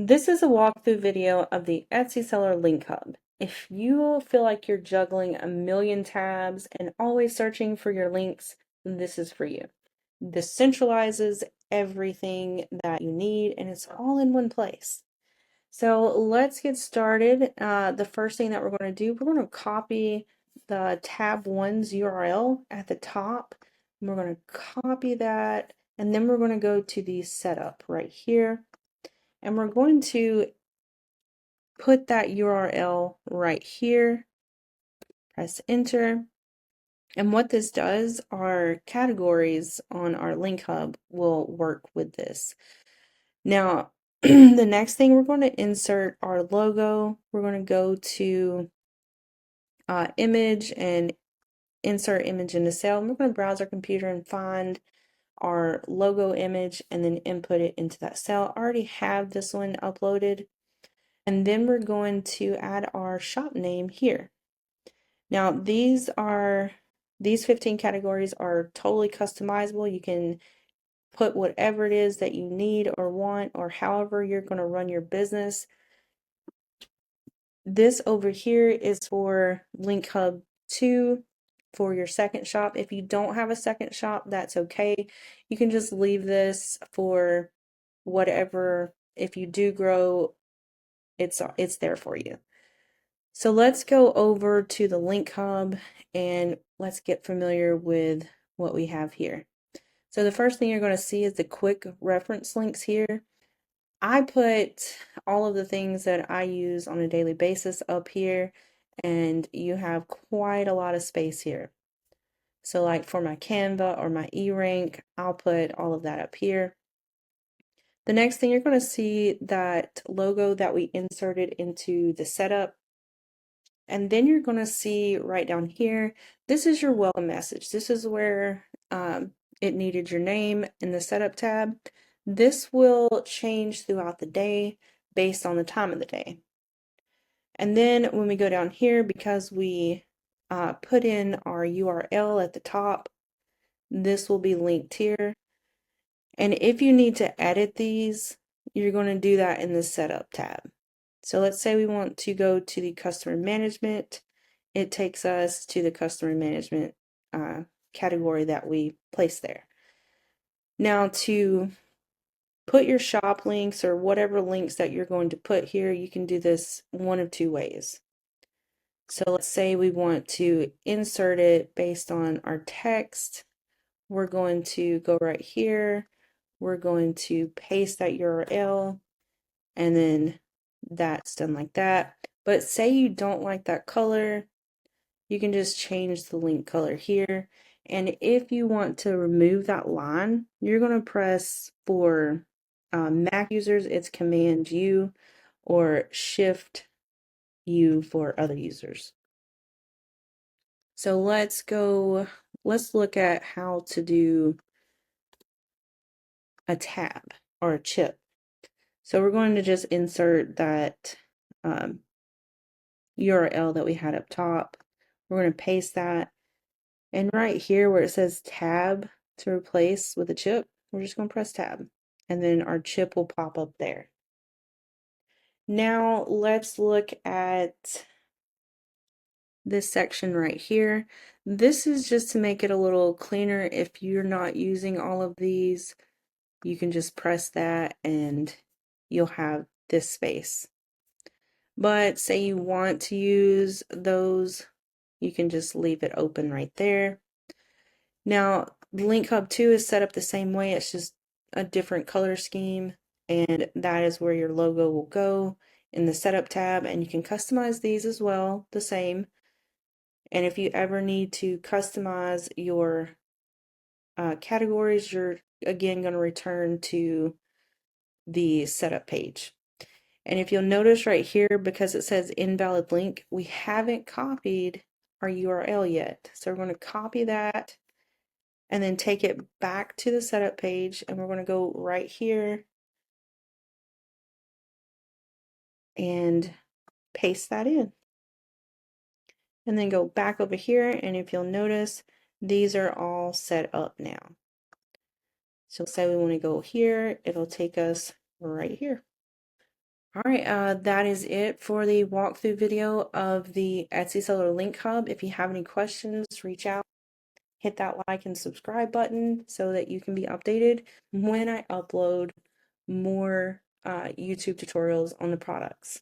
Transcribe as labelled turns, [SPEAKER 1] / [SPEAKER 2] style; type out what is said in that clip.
[SPEAKER 1] This is a walkthrough video of the Etsy Seller Link Hub. If you feel like you're juggling a million tabs and always searching for your links, this is for you. This centralizes everything that you need and it's all in one place. So let's get started. The first thing that we're going to do, we're going to copy the tab 1's URL at the top. And we're going to copy that and then we're going to go to the setup right here. And we're going to put that URL right here, press enter. And what this does, our categories on our link hub will work with this. Now, the next thing we're going to insert our logo. We're going to go to image and insert image into cell. And we're going to browse our computer and find our logo image and then input it into that cell. I already have this one uploaded. And then we're going to add our shop name here. Now these 15 categories are totally customizable. You can put whatever it is that you need or want or however you're going to run your business. This over here is for Link Hub 2 for your second shop. If you don't have a second shop, that's okay. You can just leave this for whatever. If you do grow, it's there for you. So let's go over to the link hub and let's get familiar with what we have here. So the first thing you're going to see is the quick reference links here. I put all of the things that I use on a daily basis up here, and you have quite a lot of space here. So like for my Canva or my E-Rank, I'll put all of that up here. The next thing you're going to see that logo that we inserted into the setup. And then you're going to see right down here, this is your welcome message. This is where it needed your name in the setup tab. This will change throughout the day based on the time of the day. And then when we go down here, because we put in our URL at the top, this will be linked here. And if you need to edit these, you're going to do that in the setup tab. So let's say we want to go to the customer management. It takes us to the customer management category that we placed there. Now to put your shop links or whatever links that you're going to put here, you can do this one of two ways. So let's say we want to insert it based on our text. We're going to go right here. We're going to paste that URL and then that's done like that. But say you don't like that color, you can just change the link color here. And if you want to remove that line, you're going to press for Mac users, it's Command U or Shift U for other users. So let's look at how to do a tab or a chip. So we're going to just insert that URL that we had up top. We're going to paste that. And right here where it says tab to replace with a chip, we're just going to press tab. And then our chip will pop up there. Now let's look at this section right here. This is just to make it a little cleaner. If you're not using all of these, you can just press that and you'll have this space. But say you want to use those, you can just leave it open right there. Now, Link Hub 2 is set up the same way, it's just a different color scheme, and that is where your logo will go in the setup tab, and you can customize these as well, the same. And if you ever need to customize your categories, you're again going to return to the setup page. And if you'll notice right here, because it says invalid link, we haven't copied our URL yet. So we're going to copy that and then take it back to the setup page, and we're going to go right here and paste that in. And then go back over here, and if you'll notice, these are all set up now. So say we want to go here, it'll take us right here. All right, that is it for the walkthrough video of the Etsy Seller Link Hub. If you have any questions, reach out, hit that like and subscribe button so that you can be updated when I upload more YouTube tutorials on the products.